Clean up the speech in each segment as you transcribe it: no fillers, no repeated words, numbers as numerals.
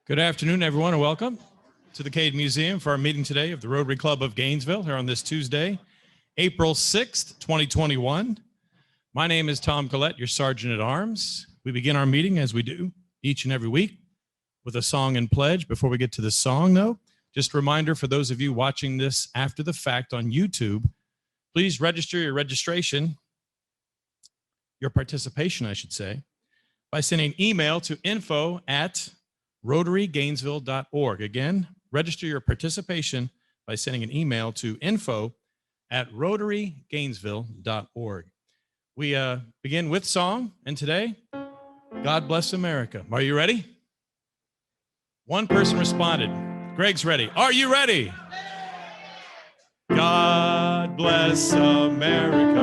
Good afternoon, everyone, and welcome to the Cade Museum for our meeting today of the Rotary Club of Gainesville here on this Tuesday, April 6th, 2021. My name is Tom Collette, your Sergeant at Arms. We begin our meeting, as we do each and every week, with a song and pledge. Before we get to the song, though, just a reminder for those of you watching this after the fact on YouTube, please register your participation, I should say, by sending an email to info@rotarygainesville.org. Again, register your participation by sending an email to info@rotarygainesville.org. We begin with song, and today, God Bless America. Are you ready? One person responded. Greg's ready. Are you ready? God bless America,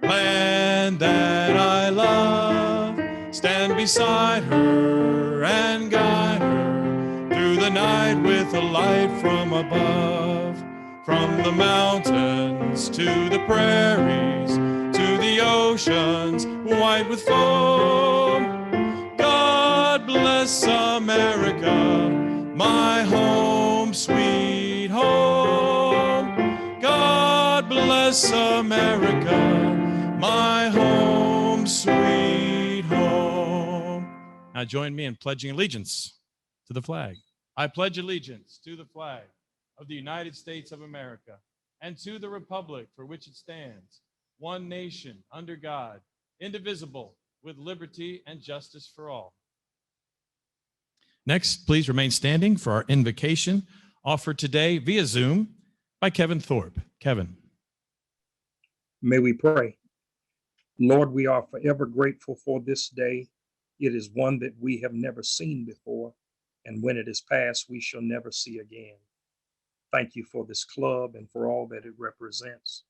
land that I love. Stand beside her and guide her through the night with a light from above. From the mountains to the prairies, to the oceans white with foam. God bless America, my home, sweet home. God bless America, my home, sweet home. Now join me in pledging allegiance to the flag. I pledge allegiance to the flag of the United States of America and to the republic for which it stands, one nation under God, indivisible, with liberty and justice for all. Next, please remain standing for our invocation offered today via Zoom by Kevin Thorpe. Kevin. May we pray. Lord, we are forever grateful for this day. It is one that we have never seen before, and when it is past, we shall never see again. Thank you for this club and for all that it represents.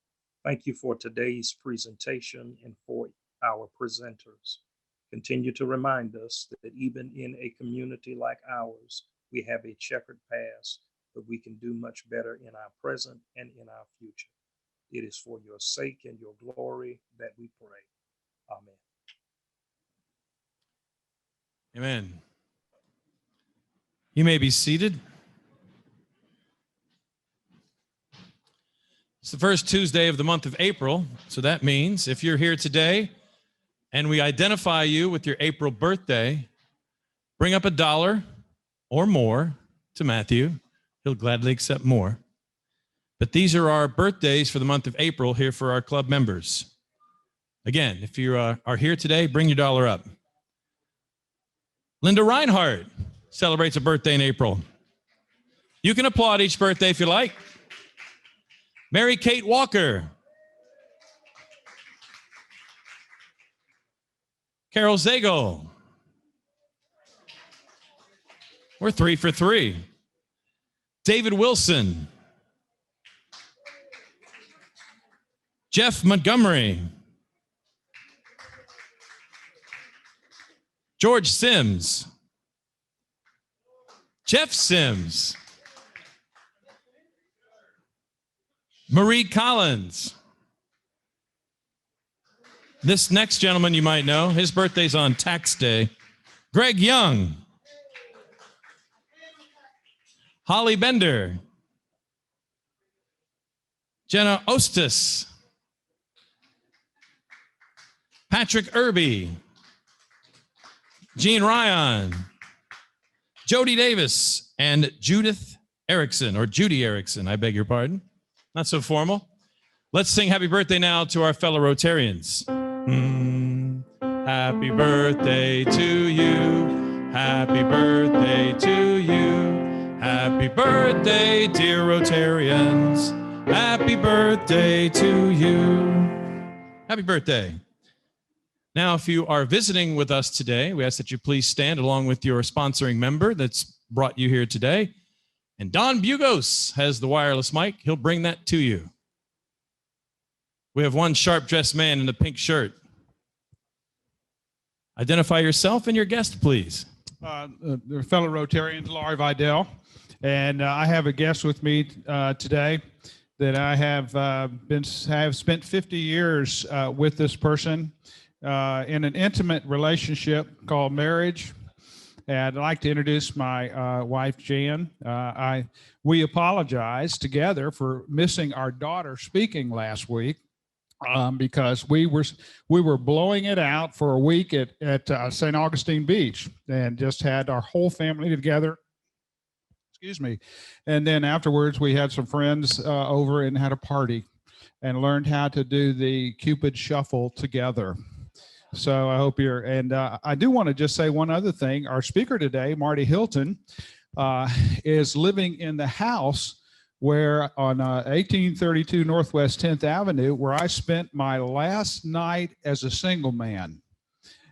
Thank you for today's presentation and for our presenters. Continue to remind us that even in a community like ours, we have a checkered past, but we can do much better in our present and in our future. It is for your sake and your glory that we pray. Amen. Amen. You may be seated. It's the first Tuesday of the month of April, so that means if you're here today and we identify you with your April birthday, bring up $1 or more to Matthew. He'll gladly accept more. But these are our birthdays for the month of April here for our club members. Again, if you are here today, bring your $1 up. Linda Reinhardt celebrates a birthday in April. You can applaud each birthday if you like. Mary Kate Walker. Carol Zagel. We're 3 for 3. David Wilson. Jeff Montgomery. George Sims. Jeff Sims. Marie Collins. This next gentleman you might know, his birthday's on tax day. Greg Young. Holly Bender. Jenna Ostis. Patrick Irby. Jean Ryan. Jody Davis and Judith Erickson, or Judy Erickson, I beg your pardon. Not so formal. Let's sing happy birthday now to our fellow Rotarians. Happy birthday to you. Happy birthday to you. Happy birthday, dear Rotarians. Happy birthday to you. Happy birthday. Now, if you are visiting with us today, we ask that you please stand along with your sponsoring member that's brought you here today. And Don Bugos has the wireless mic. He'll bring that to you. We have one sharp-dressed man in a pink shirt. Identify yourself and your guest, please. The fellow Rotarians, Laurie Vidal. And I have a guest with me today that I have spent 50 years with this person in an intimate relationship called marriage. And I'd like to introduce my wife, Jan. We apologize together for missing our daughter speaking last week because we were blowing it out for a week at St. Augustine Beach and just had our whole family together. Excuse me. And then afterwards, we had some friends over and had a party and learned how to do the Cupid Shuffle together. So I hope you're, and I do want to just say one other thing. Our speaker today, Marty Hylton, is living in the house where on 1832 Northwest 10th Avenue, where I spent my last night as a single man.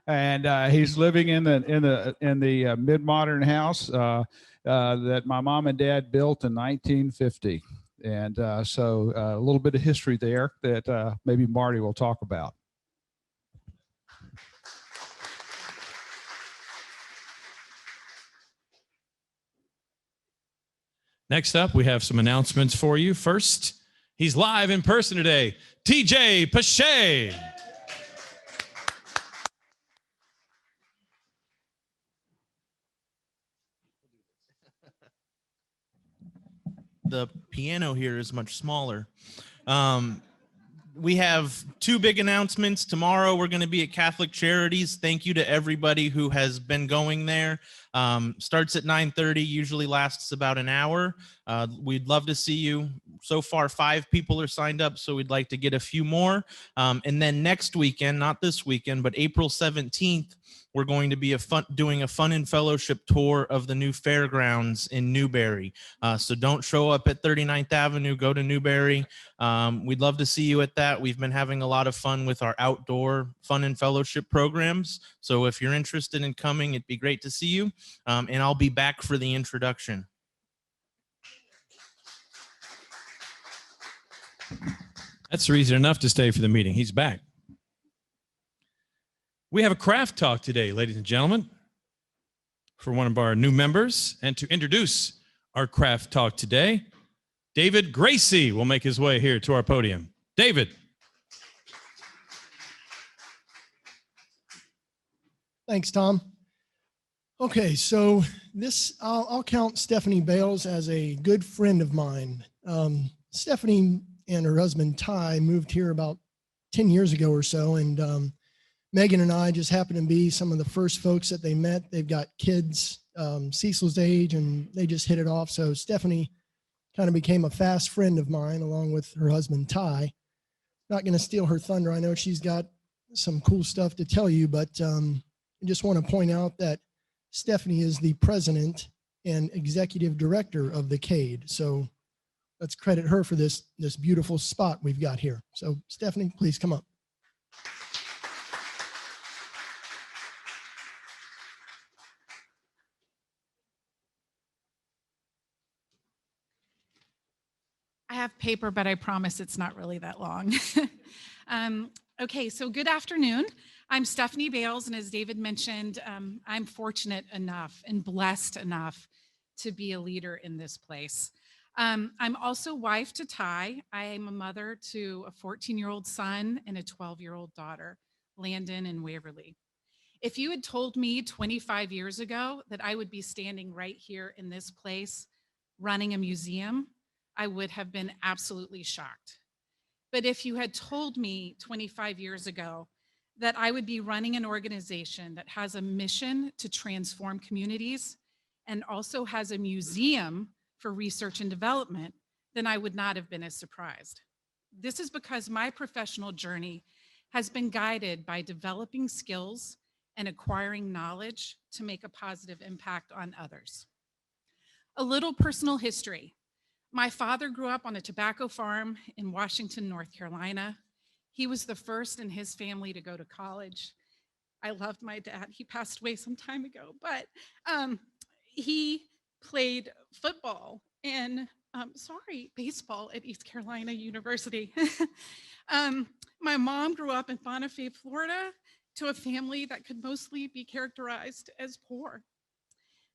And he's living in the mid-modern house that my mom and dad built in 1950. And so a little bit of history there that maybe Marty will talk about. Next up, we have some announcements for you. First, he's live in person today, TJ Pache. The piano here is much smaller. We have two big announcements. Tomorrow, we're going to be at Catholic Charities. Thank you to everybody who has been going there. Starts at 9:30, usually lasts about an hour. We'd love to see you. So far, 5 people are signed up, so we'd like to get a few more. And then next weekend, not this weekend, but April 17th, we're going to be doing a fun and fellowship tour of the new fairgrounds in Newberry. So don't show up at 39th Avenue, go to Newberry. We'd love to see you at that. We've been having a lot of fun with our outdoor fun and fellowship programs. So if you're interested in coming, it'd be great to see you. And I'll be back for the introduction. That's reason enough to stay for the meeting. He's back. We have a craft talk today, ladies and gentlemen, for one of our new members. And to introduce our craft talk today, David Gracie will make his way here to our podium. David. Thanks, Tom. Okay, so I'll count Stephanie Bales as a good friend of mine. Stephanie and her husband, Ty, moved here about 10 years ago or so, and Megan and I just happened to be some of the first folks that they met. They've got kids Cecil's age, and they just hit it off. So Stephanie kind of became a fast friend of mine, along with her husband, Ty. Not going to steal her thunder. I know she's got some cool stuff to tell you, but I just want to point out that Stephanie is the president and executive director of the CADE. So let's credit her for this beautiful spot we've got here. So Stephanie, please come up. I have paper, but I promise it's not really that long. Okay, so good afternoon. I'm Stephanie Bales, and as David mentioned, I'm fortunate enough and blessed enough to be a leader in this place. I'm also wife to Ty. I am a mother to a 14-year-old son and a 12-year-old daughter, Landon and Waverly. If you had told me 25 years ago that I would be standing right here in this place running a museum, I would have been absolutely shocked. But if you had told me 25 years ago that I would be running an organization that has a mission to transform communities and also has a museum for research and development, then I would not have been as surprised. This is because my professional journey has been guided by developing skills and acquiring knowledge to make a positive impact on others. A little personal history. My father grew up on a tobacco farm in Washington, North Carolina. He was the first in his family to go to college. I loved my dad. He passed away some time ago, but he played football and baseball at East Carolina University. My mom grew up in Bonifay, Florida, to a family that could mostly be characterized as poor.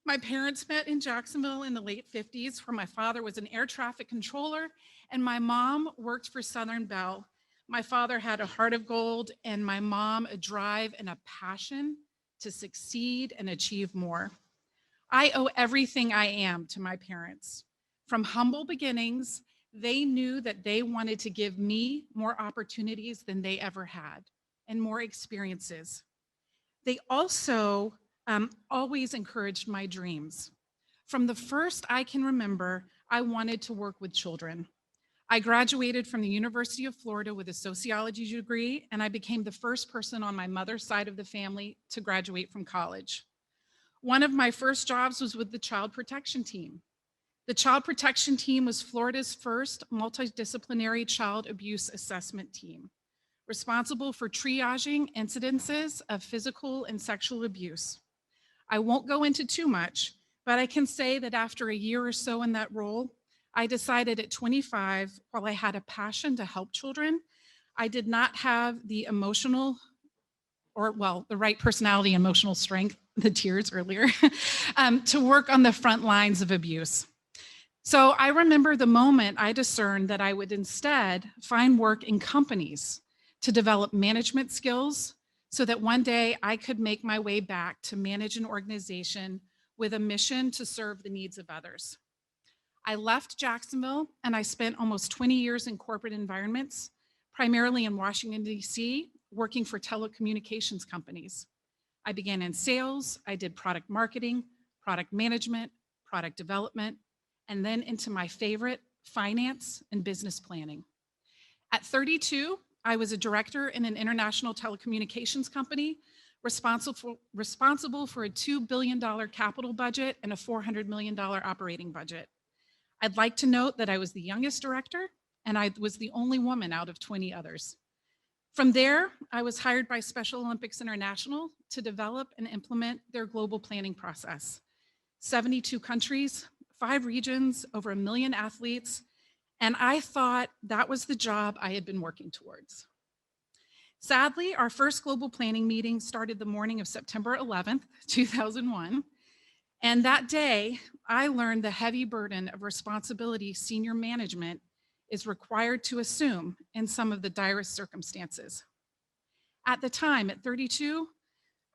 My parents met in Jacksonville in the late 50s, where my father was an air traffic controller and my mom worked for Southern Bell. My father had a heart of gold and my mom a drive and a passion to succeed and achieve more. I owe everything I am to my parents. From humble beginnings, they knew that they wanted to give me more opportunities than they ever had and more experiences. They also always encouraged my dreams. From the first I can remember, I wanted to work with children. I graduated from the University of Florida with a sociology degree, and I became the first person on my mother's side of the family to graduate from college. One of my first jobs was with the Child Protection Team. The Child Protection Team was Florida's first multidisciplinary child abuse assessment team, responsible for triaging incidences of physical and sexual abuse. I won't go into too much, but I can say that after a year or so in that role, I decided at 25, while I had a passion to help children, I did not have the emotional the right personality, emotional strength, the tears earlier, to work on the front lines of abuse. So I remember the moment I discerned that I would instead find work in companies to develop management skills so that one day I could make my way back to manage an organization with a mission to serve the needs of others. I left Jacksonville and I spent almost 20 years in corporate environments, primarily in Washington, D.C., working for telecommunications companies. I began in sales, I did product marketing, product management, product development, and then into my favorite, finance and business planning. At 32, I was a director in an international telecommunications company responsible for a $2 billion capital budget and a $400 million operating budget. I'd like to note that I was the youngest director and I was the only woman out of 20 others. From there, I was hired by Special Olympics International to develop and implement their global planning process. 72 countries, 5 regions, over 1 million athletes, and I thought that was the job I had been working towards. Sadly, our first global planning meeting started the morning of September 11th, 2001, and that day, I learned the heavy burden of responsibility senior management is required to assume in some of the direst circumstances. At the time, at 32,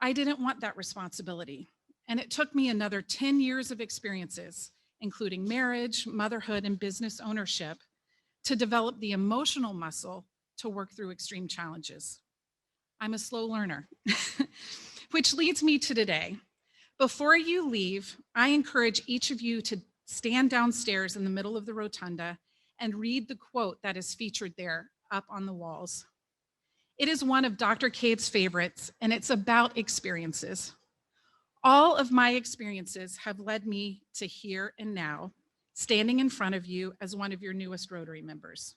I didn't want that responsibility, and it took me another 10 years of experiences, including marriage, motherhood, and business ownership, to develop the emotional muscle to work through extreme challenges. I'm a slow learner, which leads me to today. Before you leave, I encourage each of you to stand downstairs in the middle of the rotunda and read the quote that is featured there up on the walls. It is one of Dr. Cade's favorites, and it's about experiences. All of my experiences have led me to here and now, standing in front of you as one of your newest Rotary members.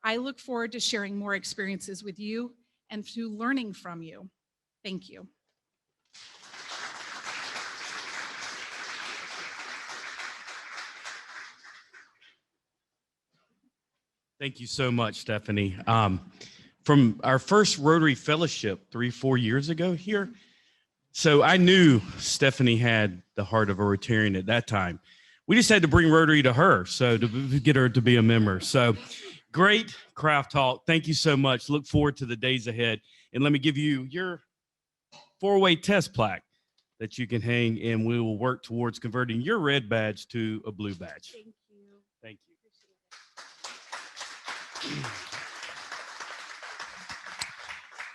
I look forward to sharing more experiences with you and to learning from you. Thank you. Thank you so much, Stephanie. From our first Rotary Fellowship 3-4 years ago here, so I knew Stephanie had the heart of a Rotarian at that time. We just had to bring Rotary to her, so to get her to be a member. So great craft talk. Thank you so much. Look forward to the days ahead. And let me give you your 4-way test plaque that you can hang, and we will work towards converting your red badge to a blue badge. Thank you. Thank you.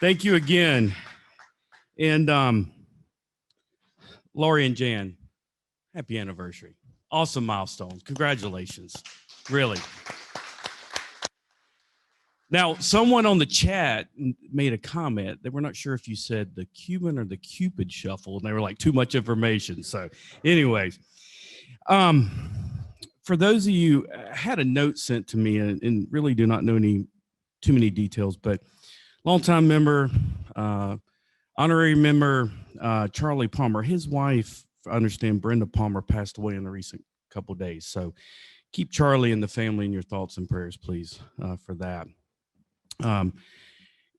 Thank you again. And Laurie and Jan, happy anniversary. Awesome milestone. Congratulations. Really. Now, someone on the chat made a comment. They were not sure if you said the Cuban or the Cupid shuffle, and they were like, too much information. So anyways, for those of you, I had a note sent to me and really do not know too many details, but longtime member, honorary member, Charlie Palmer, his wife, I understand Brenda Palmer, passed away in the recent couple of days. So keep Charlie and the family in your thoughts and prayers, please, for that.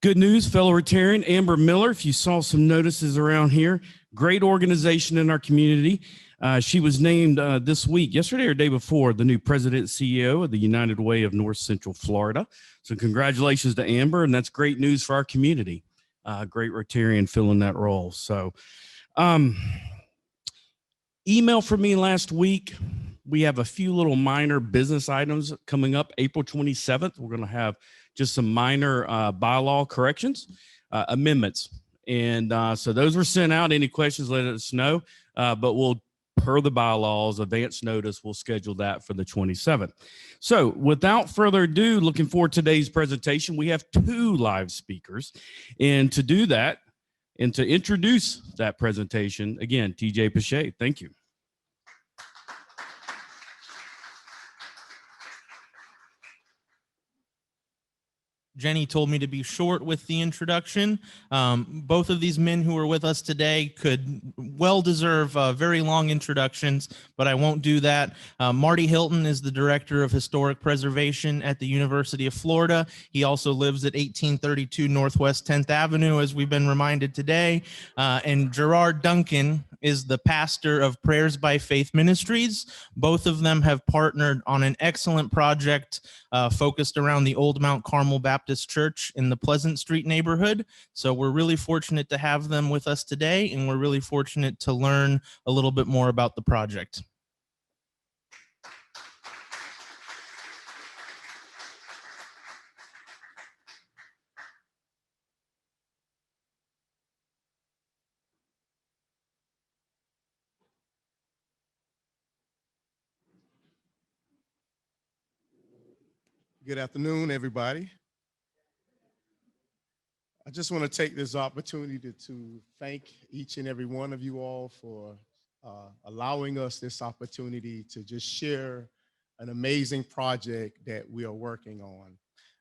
Good news, fellow Rotarian, Amber Miller, if you saw some notices around here, great organization in our community. She was named this week, yesterday or day before, the new president and CEO of the United Way of North Central Florida. So congratulations to Amber, and that's great news for our community. Great Rotarian filling that role. So email from me last week. We have a few little minor business items coming up. April 27th, we're going to have just some minor bylaw corrections, amendments. And so those were sent out. Any questions, let us know. But we'll, per the bylaws, advance notice, we'll schedule that for the 27th. So without further ado, looking forward to today's presentation. We have 2 live speakers. And to do that, and to introduce that presentation, again, TJ Pache. Thank you. Jenny told me to be short with the introduction. Both of these men who are with us today could well deserve very long introductions, but I won't do that. Marty Hylton is the Director of Historic Preservation at the University of Florida. He also lives at 1832 Northwest 10th Avenue, as we've been reminded today. And Gerard Duncan is the pastor of Prayers by Faith Ministries. Both of them have partnered on an excellent project focused around the old Mount Carmel Baptist Church in the Pleasant Street neighborhood. So we're really fortunate to have them with us today, and we're really fortunate to learn a little bit more about the project. Good afternoon, everybody. I just want to take this opportunity to thank each and every one of you all for allowing us this opportunity to just share an amazing project that we are working on.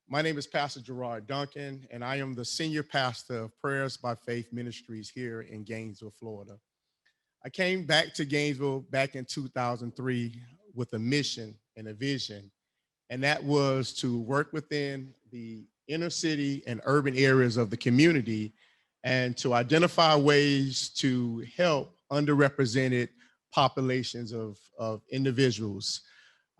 My name is Pastor Gerard Duncan, and I am the senior pastor of Prayers by Faith Ministries here in Gainesville, Florida. I came back to Gainesville back in 2003 with a mission and a vision, and that was to work within the inner city and urban areas of the community and to identify ways to help underrepresented populations of individuals.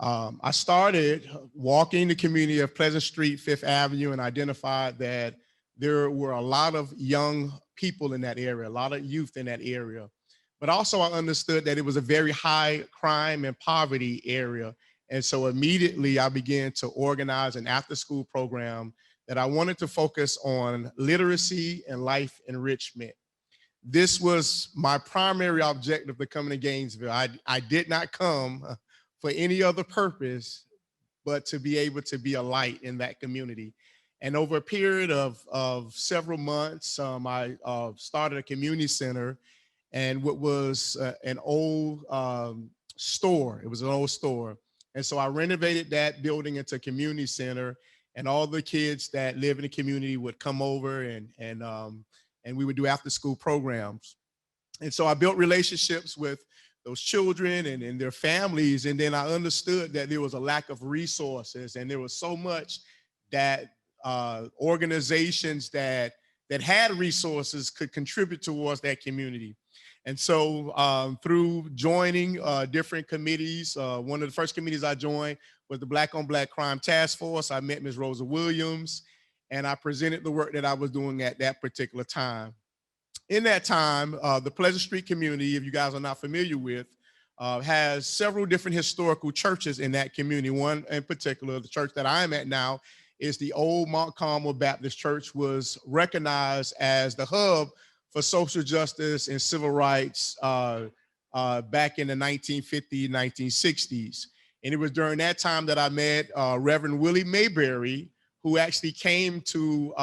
I started walking the community of Pleasant Street, 5th Avenue, and identified that there were a lot of young people in that area, a lot of youth in that area. But also I understood that it was a very high crime and poverty area. And so immediately I began to organize an after-school program that I wanted to focus on literacy and life enrichment. This was my primary objective to coming to Gainesville. I did not come for any other purpose but to be able to be a light in that community. And over a period of several months, I started a community center, and what was an old store. It was an old store. And so I renovated that building into a community center, and all the kids that live in the community would come over and we would do after school programs. And so I built relationships with those children and their families. And then I understood that there was a lack of resources, and there was so much that organizations that had resources could contribute towards that community. And so through joining different committees, one of the first committees I joined was the Black on Black Crime Task Force. I met Ms. Rosa Williams, and I presented the work that I was doing at that particular time. In that time, the Pleasant Street community, if you guys are not familiar with, has several different historical churches in that community. One in particular, the church that I'm at now, is the old Mount Carmel Baptist Church, was recognized as the hub for social justice and civil rights back in the 1950s, 1960s. And it was during that time that I met Reverend Willie Mayberry, who actually came to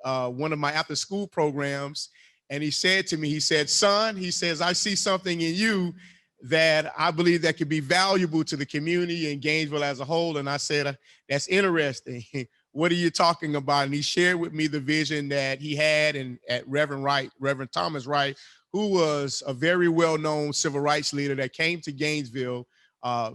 one of my after school programs. And he said to me, he said, "Son," he says, "I see something in you that I believe that could be valuable to the community and Gainesville as a whole." And I said, "That's interesting. What are you talking about?" And he shared with me the vision that he had at Reverend Thomas Wright, who was a very well-known civil rights leader that came to Gainesville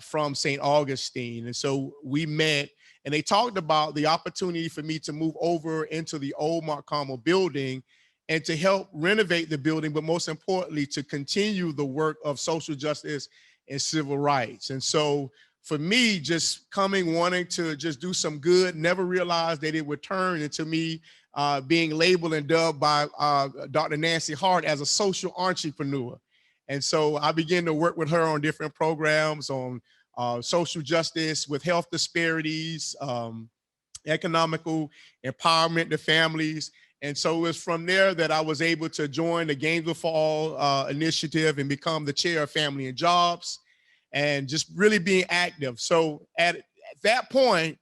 from St. Augustine. And so we met, and they talked about the opportunity for me to move over into the old Mount Carmel building and to help renovate the building, but most importantly, to continue the work of social justice and civil rights. And so for me, just coming, wanting to just do some good, never realized that it would turn into me being labeled and dubbed by Dr. Nancy Hart as a social entrepreneur. And so I began to work with her on different programs on social justice with health disparities, economical empowerment to families. And so it was from there that I was able to join the Gainesville for All initiative and become the chair of family and jobs and just really being active. So at that point,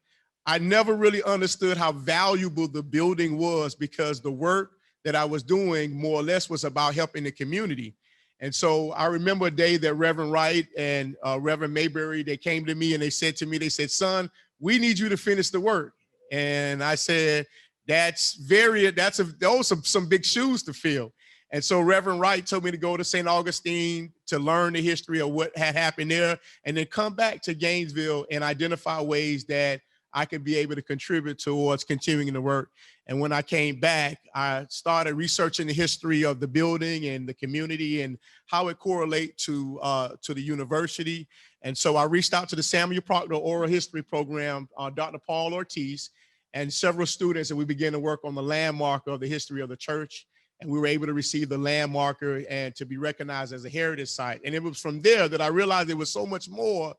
I never really understood how valuable the building was because the work that I was doing more or less was about helping the community. And so I remember a day that Reverend Wright and Reverend Mayberry, they came to me and they said to me, they said, son, we need you to finish the work. And I said, those are some big shoes to fill. And so Reverend Wright told me to go to St. Augustine to learn the history of what had happened there, and then come back to Gainesville and identify ways that I could be able to contribute towards continuing the work. And when I came back, I started researching the history of the building and the community and how it correlates to the university. And so I reached out to the Samuel Proctor Oral History Program, Dr. Paul Ortiz, and several students, and we began to work on the landmark of the history of the church. And we were able to receive the landmarker and to be recognized as a heritage site. And it was from there that I realized there was so much more,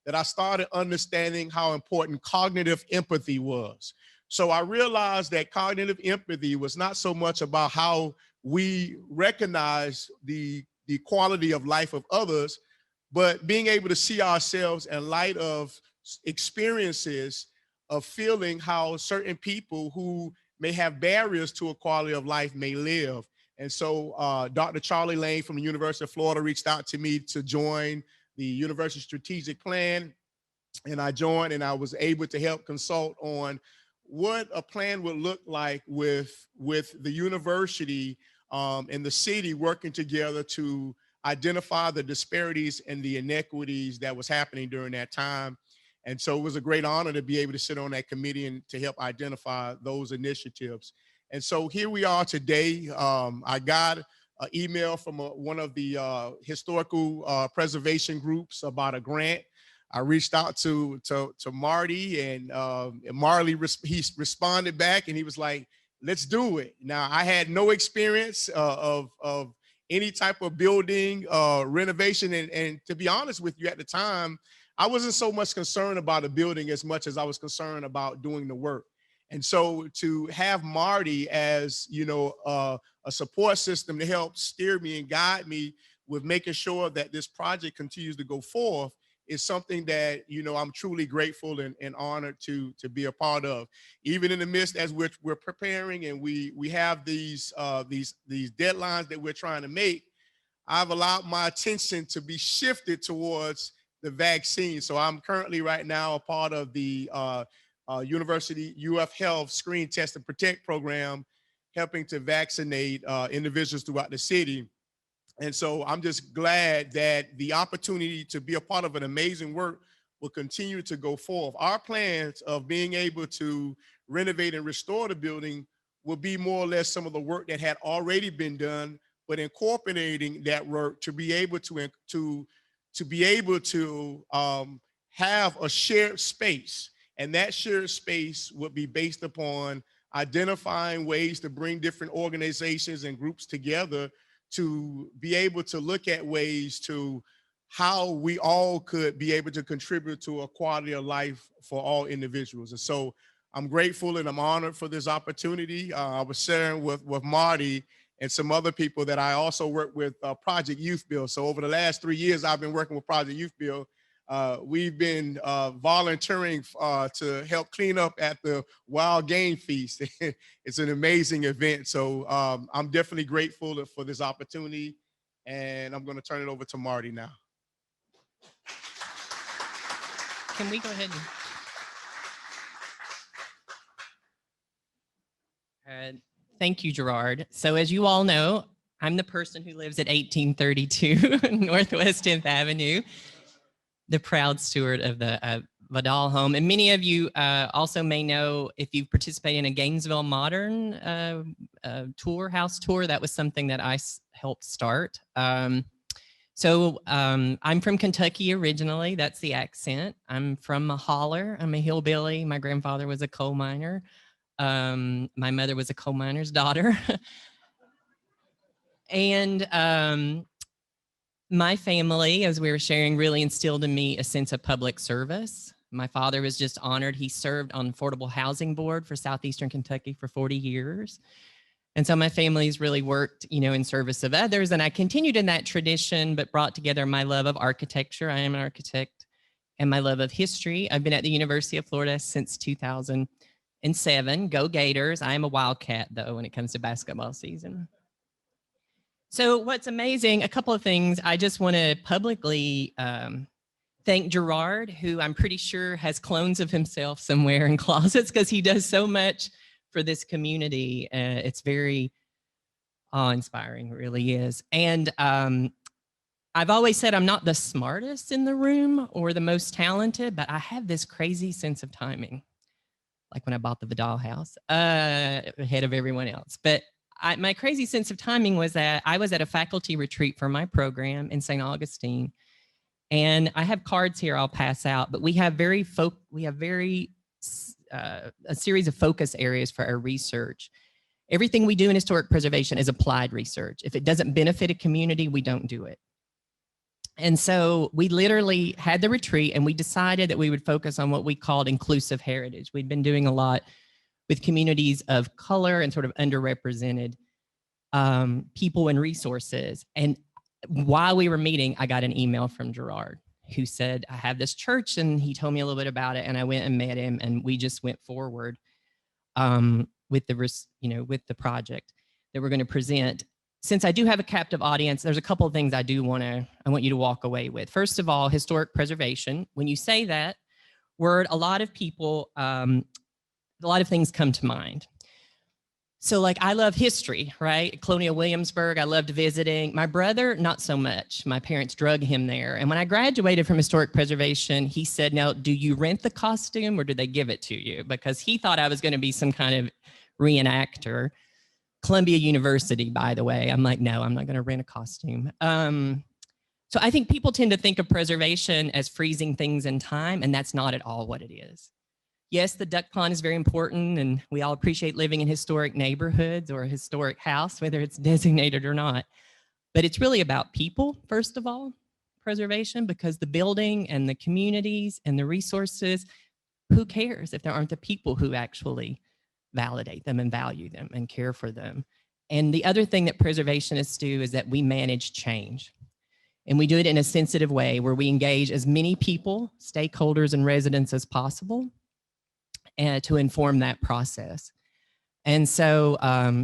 that I started understanding how important cognitive empathy was. So I realized that cognitive empathy was not so much about how we recognize the quality of life of others, but being able to see ourselves in light of experiences of feeling how certain people who may have barriers to a quality of life may live. And so Dr. Charlie Lane from the University of Florida reached out to me to join the university strategic plan. And I joined, and I was able to help consult on what a plan would look like with the university and the city working together to identify the disparities and the inequities that was happening during that time. And so it was a great honor to be able to sit on that committee and to help identify those initiatives. And so here we are today. I got an email from one of the historical preservation groups about a grant. I reached out to Marty, and Marty, he responded back, and he was like, let's do it. Now, I had no experience of any type of building renovation. And to be honest with you, at the time, I wasn't so much concerned about a building as much as I was concerned about doing the work. And so to have Marty as, a support system to help steer me and guide me with making sure that this project continues to go forth is something that, I'm truly grateful and honored to be a part of. Even in the midst as we're preparing and we have these deadlines that we're trying to make, I've allowed my attention to be shifted towards the vaccine. So I'm currently right now a part of the University UF Health Screen Test and Protect program, helping to vaccinate individuals throughout the city. And so I'm just glad that the opportunity to be a part of an amazing work will continue to go forth. Our plans of being able to renovate and restore the building will be more or less some of the work that had already been done, but incorporating that work to be able to have a shared space. And that shared space would be based upon identifying ways to bring different organizations and groups together to be able to look at ways to how we all could be able to contribute to a quality of life for all individuals. And so I'm grateful and I'm honored for this opportunity. I was sharing with Marty and some other people that I also work with Project Youth Build. So over the last 3 years, I've been working with Project Youth Build. We've been volunteering to help clean up at the Wild Game Feast. It's an amazing event. So I'm definitely grateful for this opportunity. And I'm going to turn it over to Marty now. Can we go ahead and thank you, Gerard. So as you all know, I'm the person who lives at 1832 Northwest 10th Avenue, the proud steward of the Vidal home. And many of you also may know, if you participate in a Gainesville Modern house tour, that was something that I helped start. So I'm from Kentucky originally. That's the accent. I'm from a holler. I'm a hillbilly. My grandfather was a coal miner. My mother was a coal miner's daughter. And My family, as we were sharing, really instilled in me a sense of public service. My father was just honored. He served on Affordable Housing Board for Southeastern Kentucky for 40 years. And so my family's really worked, in service of others. And I continued in that tradition, but brought together my love of architecture. I am an architect. And my love of history. I've been at the University of Florida since 2007. Go Gators. I am a Wildcat, though, when it comes to basketball season. So what's amazing, a couple of things. I just want to publicly thank Gerard, who I'm pretty sure has clones of himself somewhere in closets because he does so much for this community. It's very awe-inspiring, it really is. And I've always said I'm not the smartest in the room or the most talented, but I have this crazy sense of timing, like when I bought the Vidal house ahead of everyone else. But my crazy sense of timing was that I was at a faculty retreat for my program in St. Augustine, and I have cards here I'll pass out, but we have a series of focus areas for our research. Everything we do in historic preservation is applied research. If it doesn't benefit a community, we don't do it. And so we literally had the retreat and we decided that we would focus on what we called inclusive heritage. We'd been doing a lot with communities of color and sort of underrepresented people and resources. And while we were meeting, I got an email from Gerard who said, I have this church, and he told me a little bit about it, and I went and met him, and we just went forward with the project that we're going to present. Since I do have a captive audience, there's a couple of things I want you to walk away with. First of all, historic preservation. When you say that word, a lot of people, a lot of things come to mind. So like, I love history, right? Colonial Williamsburg, I loved visiting. My brother, not so much. My parents drug him there. And when I graduated from historic preservation, he said, now, do you rent the costume or do they give it to you? Because he thought I was going to be some kind of reenactor. Columbia University, by the way. I'm like, no, I'm not going to rent a costume. So I think people tend to think of preservation as freezing things in time, and that's not at all what it is. Yes, the duck pond is very important, and we all appreciate living in historic neighborhoods or a historic house, whether it's designated or not. But it's really about people, first of all, preservation, because the building and the communities and the resources, who cares if there aren't the people who actually validate them and value them and care for them. And the other thing that preservationists do is that we manage change. And we do it in a sensitive way where we engage as many people, stakeholders, and residents as possible to inform that process. And so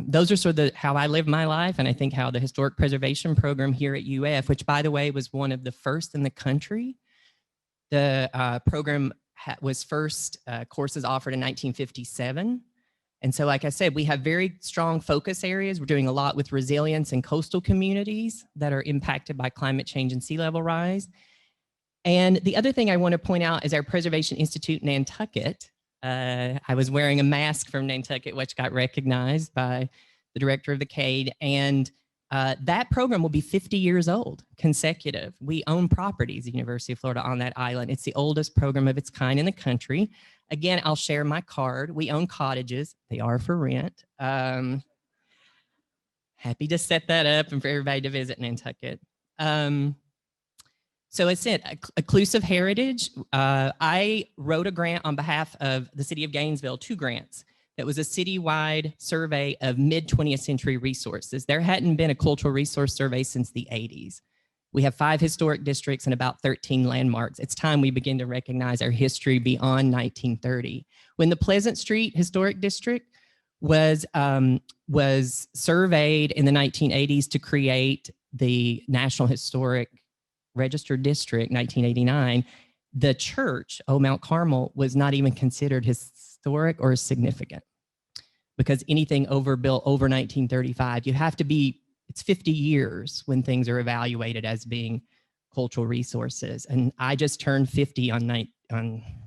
those are sort of how I live my life, and I think how the historic preservation program here at UF, which by the way was one of the first in the country. The program was first courses offered in 1957. And so, like I said, we have very strong focus areas. We're doing a lot with resilience in coastal communities that are impacted by climate change and sea level rise. And the other thing I want to point out is our Preservation Institute Nantucket. I was wearing a mask from Nantucket, which got recognized by the director of the CADE. And that program will be 50 years old, consecutive. We own properties at the University of Florida on that island. It's the oldest program of its kind in the country. Again, I'll share my card. We own cottages. They are for rent. Happy to set that up and for everybody to visit Nantucket. So it's inclusive heritage. I wrote a grant on behalf of the city of Gainesville, 2 grants. That was a citywide survey of mid-20th century resources. There hadn't been a cultural resource survey since the 80s. We have 5 historic districts and about 13 landmarks. It's time we begin to recognize our history beyond 1930. When the Pleasant Street Historic District was surveyed in the 1980s to create the National Historic Register District, 1989, the church, Mount Carmel, was not even considered historic or significant because anything built over 1935, you have to be, it's 50 years when things are evaluated as being cultural resources. And I just turned 50 on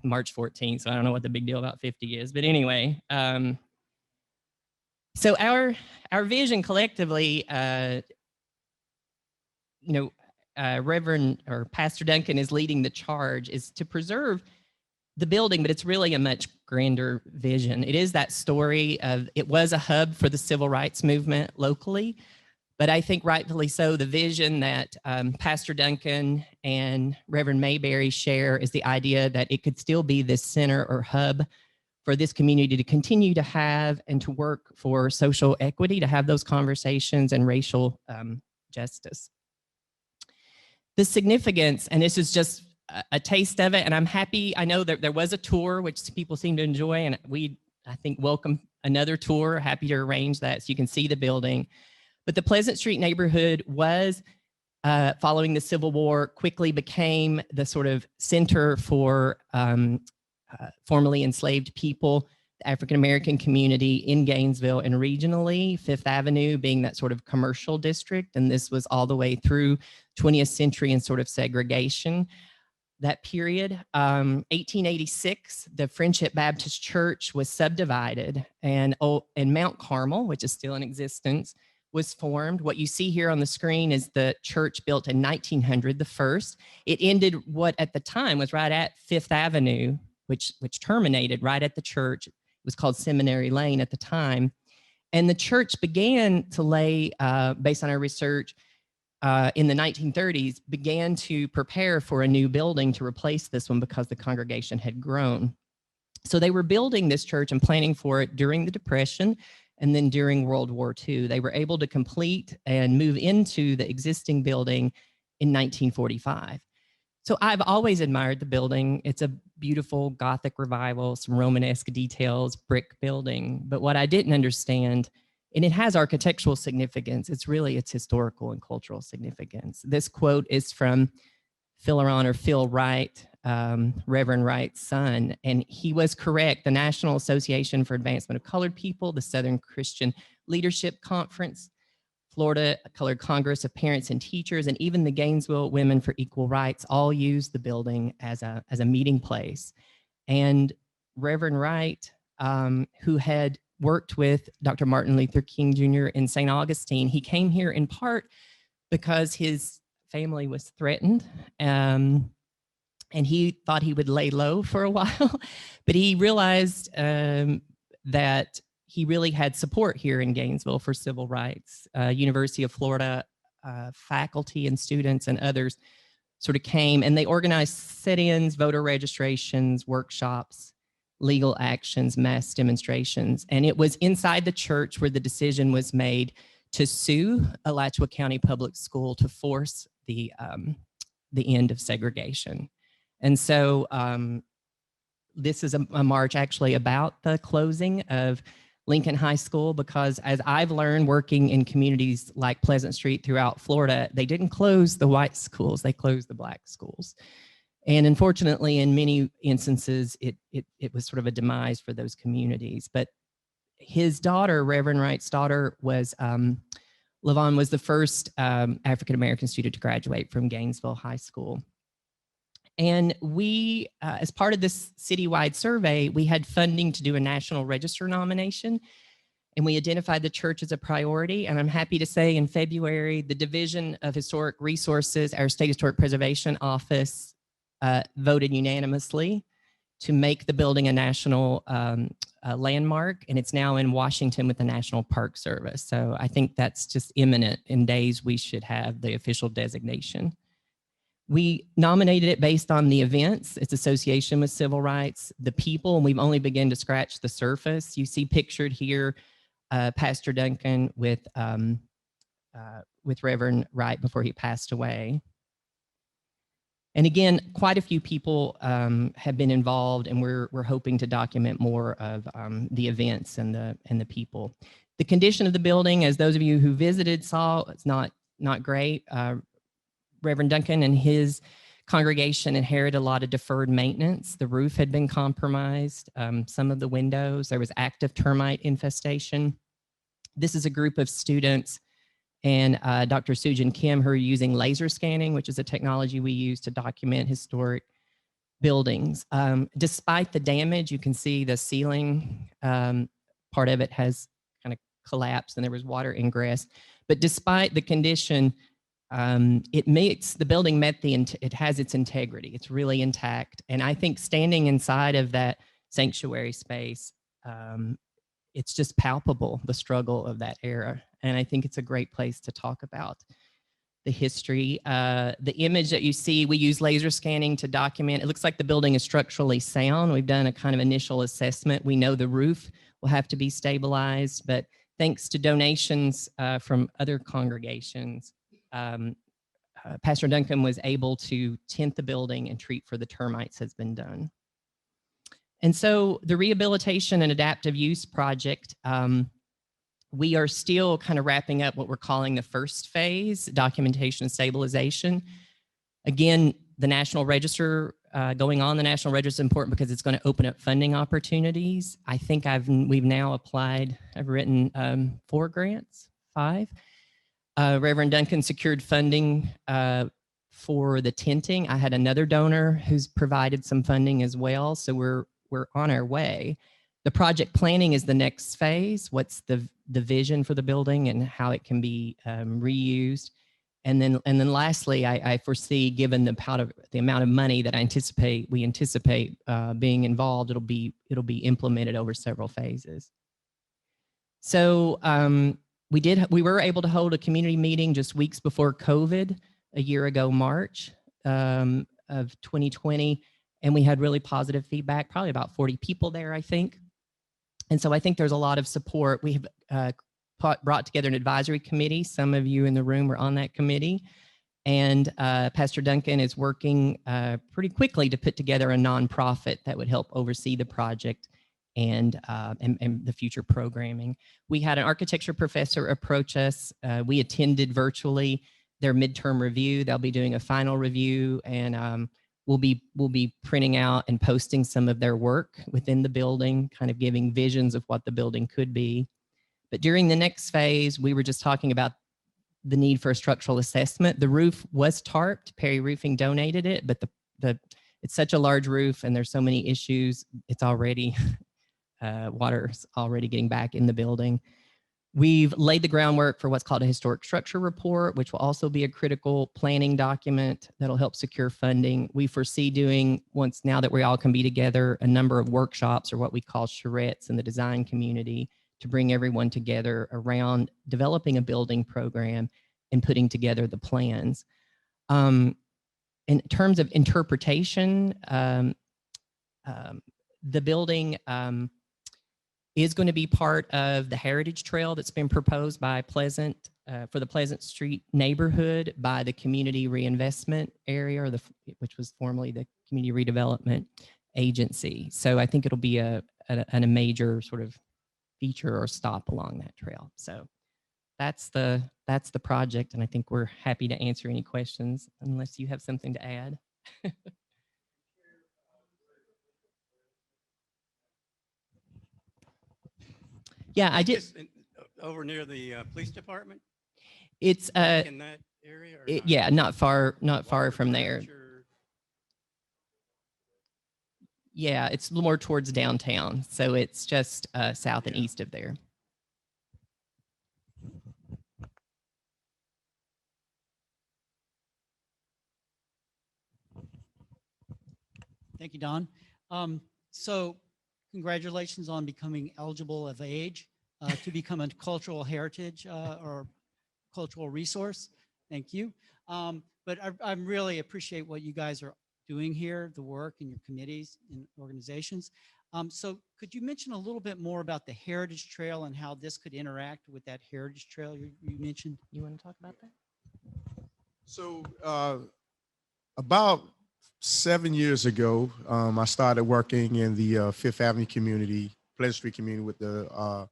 March 14th, so I don't know what the big deal about 50 is. But anyway, so our vision collectively, Reverend or Pastor Duncan is leading the charge, is to preserve the building, but it's really a much grander vision. It is that story of, it was a hub for the civil rights movement locally, But I think rightfully so, the vision that Pastor Duncan and Reverend Mayberry share is the idea that it could still be this center or hub for this community to continue to have and to work for social equity, to have those conversations and racial justice. The significance, and this is just a taste of it, and I'm happy, I know that there was a tour, which people seem to enjoy, and we, I think, welcome another tour, happy to arrange that so you can see the building. But the Pleasant Street neighborhood was, following the Civil War, quickly became the sort of center for formerly enslaved people, the African-American community in Gainesville, and regionally, Fifth Avenue being that sort of commercial district. And this was all the way through 20th century and sort of segregation. That period, 1886, the Friendship Baptist Church was subdivided, and Mount Carmel, which is still in existence, was formed. What you see here on the screen is the church built in 1900, the first. It ended what at the time was right at Fifth Avenue, which terminated right at the church. It was called Seminary Lane at the time. And the church began to lay, based on our research, in the 1930s, began to prepare for a new building to replace this one because the congregation had grown. So they were building this church and planning for it during the Depression, and then during World War II. They were able to complete and move into the existing building in 1945. So I've always admired the building. It's a beautiful Gothic revival, some Romanesque details, brick building. But what I didn't understand, and it has architectural significance, it's historical and cultural significance. This quote is from Phil Wright, Reverend Wright's son, and he was correct. The National Association for Advancement of Colored People, the Southern Christian Leadership Conference, Florida Colored Congress of Parents and Teachers, and even the Gainesville Women for Equal Rights all used the building as a meeting place. And Reverend Wright, who had worked with Dr. Martin Luther King Jr. in St. Augustine, he came here in part because his family was threatened, and he thought he would lay low for a while, but he realized that he really had support here in Gainesville for civil rights. University of Florida faculty and students and others sort of came, and they organized sit-ins, voter registrations, workshops, legal actions, mass demonstrations. And it was inside the church where the decision was made to sue Alachua County Public School to force the end of segregation. And so this is a march actually about the closing of Lincoln High School, because as I've learned working in communities like Pleasant Street throughout Florida, they didn't close the white schools, they closed the black schools. And unfortunately, in many instances, it was sort of a demise for those communities. But his daughter, Reverend Wright's daughter, was LaVon was the first African-American student to graduate from Gainesville High School. And we, as part of this citywide survey, we had funding to do a National Register nomination, and we identified the church as a priority. And I'm happy to say in February, the Division of Historic Resources, our State Historic Preservation Office, voted unanimously to make the building a national landmark, and it's now in Washington with the National Park Service. So I think that's just imminent. In days, we should have the official designation. We nominated it based on the events, its association with civil rights, the people, and we've only begun to scratch the surface. You see pictured here Pastor Duncan with Reverend Wright before he passed away. And again, quite a few people have been involved, and we're hoping to document more of the events and the people. The condition of the building, as those of you who visited saw, it's not great. Reverend Duncan and his congregation inherited a lot of deferred maintenance. The roof had been compromised, some of the windows, there was active termite infestation. This is a group of students and Dr. Sujin Kim, who are using laser scanning, which is a technology we use to document historic buildings. Despite the damage, you can see the ceiling, part of it has kind of collapsed and there was water ingress. But despite the condition, the building it has its integrity. It's really intact. And I think standing inside of that sanctuary space, it's just palpable, the struggle of that era. and I think it's a great place to talk about the history. The image that you see, we use laser scanning to document. It looks like the building is structurally sound. We've done a kind of initial assessment. We know the roof will have to be stabilized, but thanks to donations from other congregations, Pastor Duncan was able to tint the building and treat for the termites has been done. And so the rehabilitation and adaptive use project, we are still kind of wrapping up what we're calling the first phase, documentation and stabilization. Again, the National Register, going on the National Register is important because it's going to open up funding opportunities. I think we've now applied, I've written 4 grants, 5. Reverend Duncan secured funding for the tinting. I had another donor who's provided some funding as well. So we're on our way. The project planning is the next phase. What's the vision for the building and how it can be reused? And then lastly, I foresee, given the amount of money that we anticipate being involved, it'll be implemented over several phases. So we were able to hold a community meeting just weeks before COVID, a year ago, March of 2020, and we had really positive feedback. Probably about 40 people there, I think. And so I think there's a lot of support. We have brought together an advisory committee. Some of you in the room were on that committee. And Pastor Duncan is working pretty quickly to put together a nonprofit that would help oversee the project and the future programming. We had an architecture professor approach us. We attended virtually their midterm review. They'll be doing a final review, and we'll be printing out and posting some of their work within the building, kind of giving visions of what the building could be. But during the next phase, we were just talking about the need for a structural assessment. The roof was tarped. Perry Roofing donated it, but it's such a large roof and there's so many issues. It's already, water's already getting back in the building. We've laid the groundwork for what's called a historic structure report, which will also be a critical planning document that'll help secure funding. We foresee doing, now that we all can be together, a number of workshops, or what we call charrettes, in the design community to bring everyone together around developing a building program and putting together the plans. In terms of interpretation, the building is going to be part of the Heritage Trail that's been proposed by Pleasant, for the Pleasant Street neighborhood by the Community Reinvestment Area, or which was formerly the Community Redevelopment Agency. So I think it'll be a major sort of feature or stop along that trail. So that's the project, and I think we're happy to answer any questions unless you have something to add. Yeah, I did. Over near the police department? It's in that area? Or not? Yeah, not far from there. Yeah, it's more towards downtown, so it's just south and east of there. Thank you, Don. So congratulations on becoming eligible of age to become a cultural heritage or cultural resource. Thank you. But I really appreciate what you guys are doing here, the work in your committees and organizations. So could you mention a little bit more about the Heritage Trail and how this could interact with that Heritage Trail you mentioned? You want to talk about that? So about 7 years ago, I started working in the Fifth Avenue community, Pleasant Street community, with the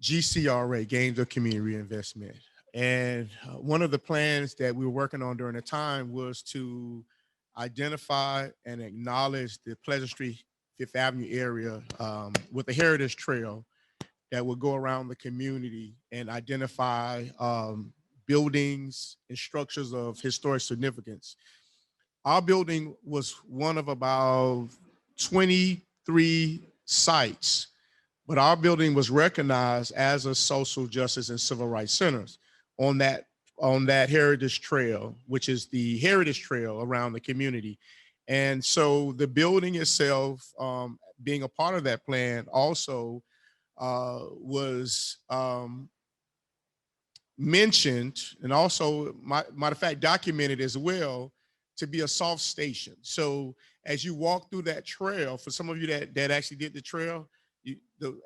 GCRA, Gainesville Community Reinvestment. And one of the plans that we were working on during the time was to identify and acknowledge the Pleasant Street, Fifth Avenue area with a heritage trail that would go around the community and identify buildings and structures of historic significance. Our building was one of about 23 sites, but our building was recognized as a social justice and civil rights centers on that heritage trail, which is the heritage trail around the community. And so the building itself, being a part of that plan, also was mentioned and also, matter of fact, documented as well, to be a soft station. So as you walk through that trail, for some of you that actually did the trail,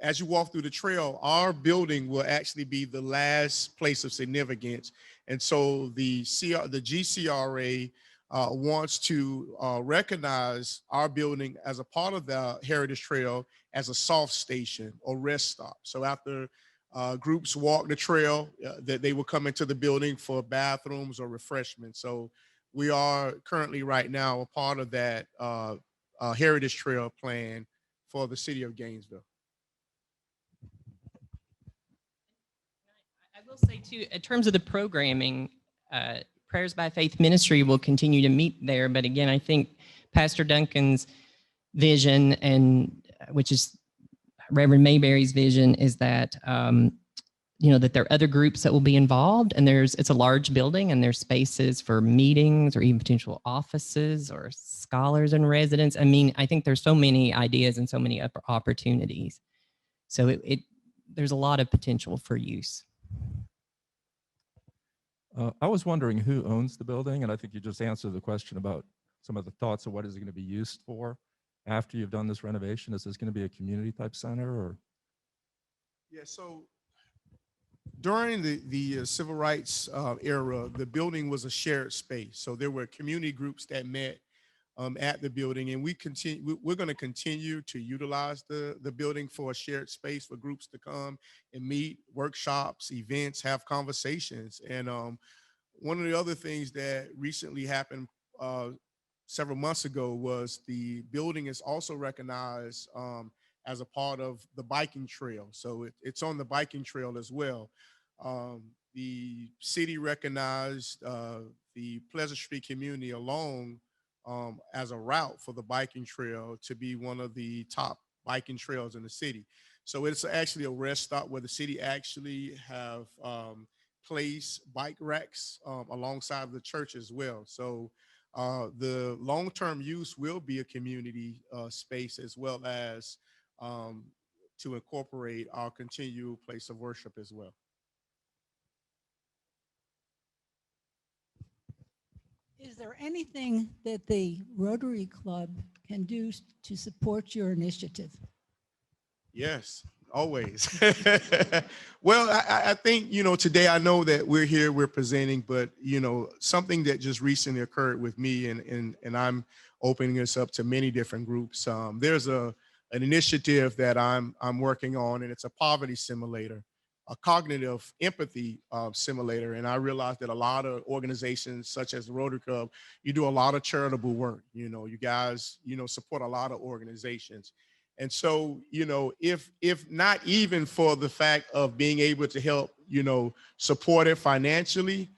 as you walk through the trail, our building will actually be the last place of significance. And so the GCRA wants to recognize our building as a part of the Heritage Trail as a soft station or rest stop. So after groups walk the trail, that they will come into the building for bathrooms or refreshments. So we are currently right now a part of that Heritage Trail plan for the city of Gainesville. I will say too, in terms of the programming, Prayers by Faith Ministry will continue to meet there. But again, I think Pastor Duncan's vision, and which is Reverend Mayberry's vision, is that that there are other groups that will be involved, and it's a large building, and there's spaces for meetings or even potential offices or scholars and residents. I mean, I think there's so many ideas and so many opportunities. So there's a lot of potential for use. I was wondering who owns the building, and I think you just answered the question about some of the thoughts of what is it going to be used for after you've done this renovation. Is this going to be a community type center, or? Yeah, so during the civil rights era, the building was a shared space. So there were community groups that met at the building, and we're going to continue to utilize the building for a shared space for groups to come and meet, workshops, events, have conversations. And one of the other things that recently happened several months ago was the building is also recognized as a part of the biking trail. So it's on the biking trail as well. The city recognized the Pleasant Street community alone as a route for the biking trail to be one of the top biking trails in the city. So it's actually a rest stop where the city actually have placed bike racks alongside of the church as well. So the long-term use will be a community space, as well as to incorporate our continual place of worship as well. Is there anything that the Rotary Club can do to support your initiative? Yes, always. Well, I think, today I know that we're here, we're presenting, but, something that just recently occurred with me, and I'm opening this up to many different groups. There's an initiative that I'm working on, and it's a poverty simulator, a cognitive empathy simulator. And I realized that a lot of organizations such as the Rotary Club, you do a lot of charitable work. You guys, support a lot of organizations. And so, if not even for the fact of being able to help, support it financially,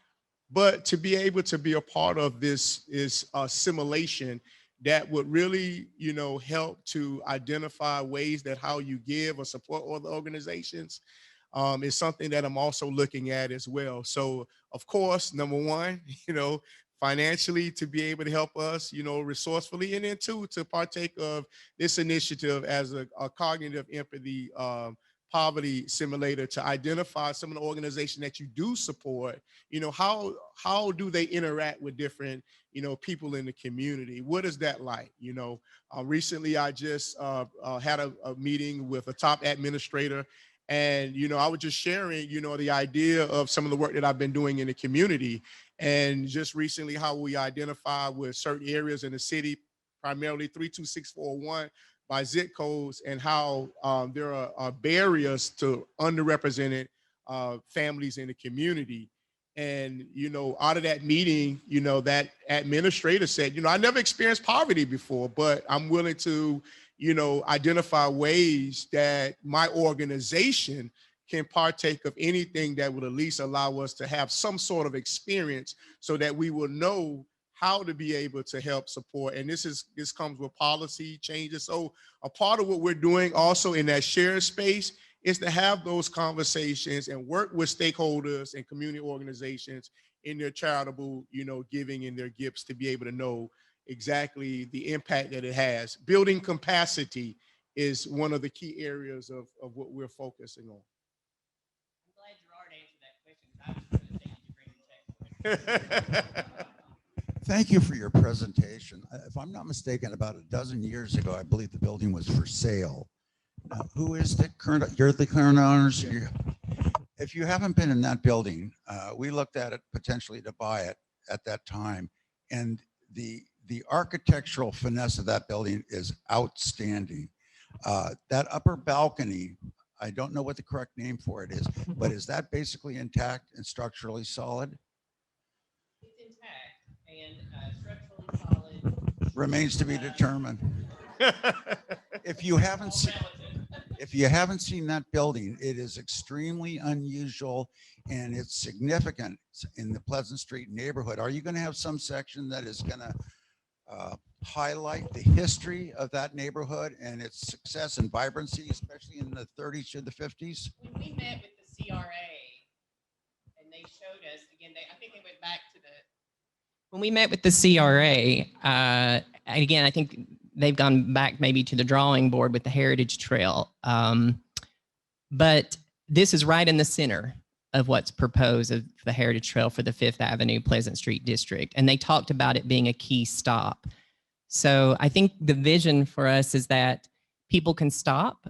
but to be able to be a part of this is a simulation that would really, help to identify ways that how you give or support other organizations is something that I'm also looking at as well. So, of course, number one, financially to be able to help us, resourcefully, and then two, to partake of this initiative as a cognitive empathy poverty simulator to identify some of the organizations that you do support. How do they interact with different, people in the community? What is that like? Recently I just had a meeting with a top administrator, and, I was just sharing, the idea of some of the work that I've been doing in the community, and just recently how we identify with certain areas in the city, primarily 32641 by zip codes, and how there are barriers to underrepresented families in the community. And, out of that meeting, that administrator said, I never experienced poverty before, but I'm willing to, identify ways that my organization can partake of anything that would at least allow us to have some sort of experience so that we will know how to be able to help support. And this comes with policy changes. So a part of what we're doing also in that shared space is to have those conversations and work with stakeholders and community organizations in their charitable, giving and their gifts, to be able to know exactly the impact that it has. Building capacity is one of the key areas of what we're focusing on. I'm glad Gerard answered that question. Thank you for your presentation. If I'm not mistaken, about a dozen years ago, I believe the building was for sale. Who is the current? You're the current owners. If you haven't been in that building, we looked at it potentially to buy it at that time, and the architectural finesse of that building is outstanding. That upper balcony, I don't know what the correct name for it is, but is that basically intact and structurally solid? It's intact and structurally solid. Remains to be determined. If you haven't seen that building, it is extremely unusual and it's significant in the Pleasant Street neighborhood. Are you going to have some section that is going to highlight the history of that neighborhood and its success and vibrancy, especially in the 30s to the 50s? When we met with the CRA and they showed us, again, I think they went back to when we met with the CRA, again, I think they've gone back maybe to the drawing board with the Heritage Trail. But this is right in the center of what's proposed of the Heritage Trail for the Fifth Avenue Pleasant Street District. And they talked about it being a key stop. So I think the vision for us is that people can stop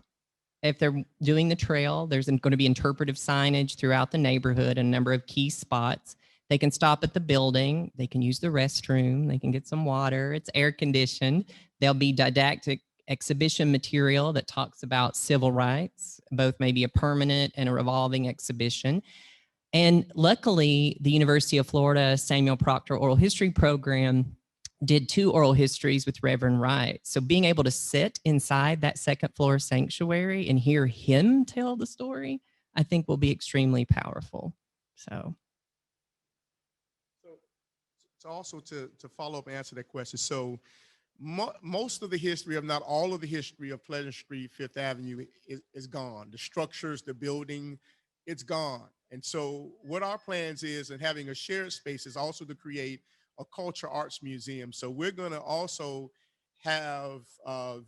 if they're doing the trail. There's going to be interpretive signage throughout the neighborhood, a number of key spots. They can stop at the building. They can use the restroom. They can get some water. It's air conditioned. There'll be didactic exhibition material that talks about civil rights, both maybe a permanent and a revolving exhibition. And luckily, the University of Florida Samuel Proctor Oral History Program did 2 oral histories with Reverend Wright. So being able to sit inside that second floor sanctuary and hear him tell the story, I think will be extremely powerful. So also to follow up and answer that question. So most of the history, if not all of the history of Pleasant Street, Fifth Avenue is gone. The structures, the building, it's gone. And so what our plans is, and having a shared space, is also to create a culture arts museum. So we're going to also have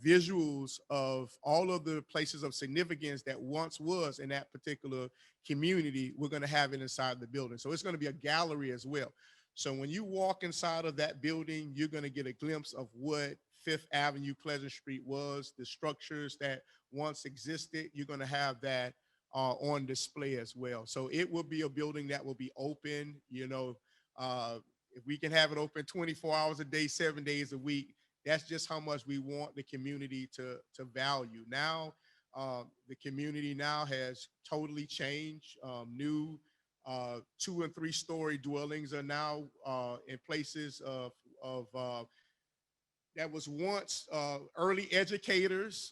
visuals of all of the places of significance that once was in that particular community. We're going to have it inside the building. So it's going to be a gallery as well. So when you walk inside of that building, you're going to get a glimpse of what Fifth Avenue, Pleasant Street was, the structures that once existed. You're going to have that on display as well. So it will be a building that will be open. You know, if we can have it open 24 hours a day, 7 days a week, that's just how much we want the community to value. Now, the community now has totally changed. New 2- and 3-story dwellings are now in places of that was once early educators,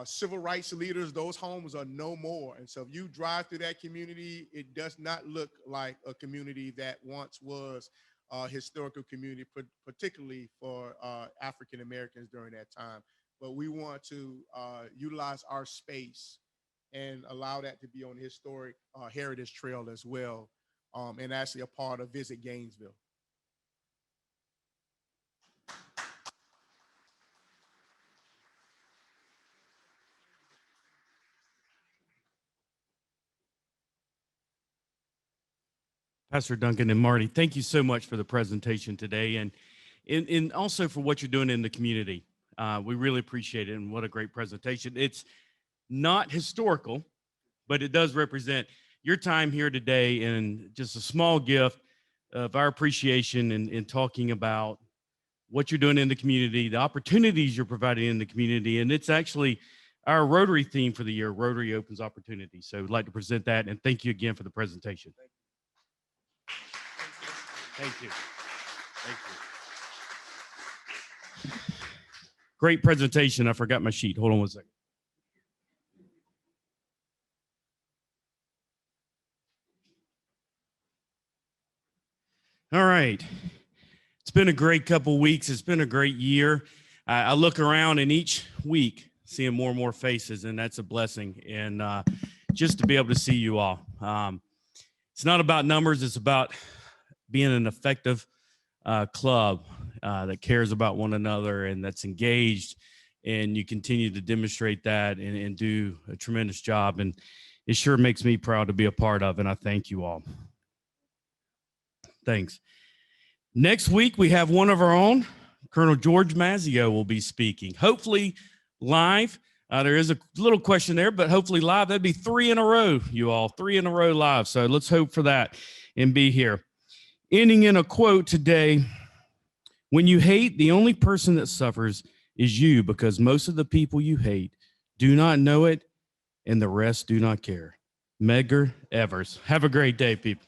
civil rights leaders. Those homes are no more. And so if you drive through that community, it does not look like a community that once was a historical community, particularly for African Americans during that time. But we want to utilize our space and allow that to be on the historic Heritage Trail as well, and actually a part of Visit Gainesville. Pastor Duncan and Marty, thank you so much for the presentation today, and also for what you're doing in the community. We really appreciate it, and what a great presentation. It's not historical, but it does represent your time here today, and just a small gift of our appreciation in talking about what you're doing in the community, the opportunities you're providing in the community. And it's actually our Rotary theme for the year, Rotary Opens Opportunity. So I'd like to present that, and thank you again for the presentation. Thank you. Thank you. Great presentation. I forgot my sheet. Hold on one second. All right. It's been a great couple weeks. It's been a great year. I look around, and each week seeing more and more faces, and that's a blessing. And just to be able to see you all. It's not about numbers. It's about being an effective club that cares about one another and that's engaged. And you continue to demonstrate that and do a tremendous job. And it sure makes me proud to be a part of, and I thank you all. Thanks. Next week, we have one of our own. Colonel George Mazzio will be speaking, hopefully live. There is a little question there, but hopefully live. That'd be 3 in a row, you all, 3 in a row live. So let's hope for that and be here. Ending in a quote today: when you hate, the only person that suffers is you, because most of the people you hate do not know it and the rest do not care. Medgar Evers. Have a great day, people.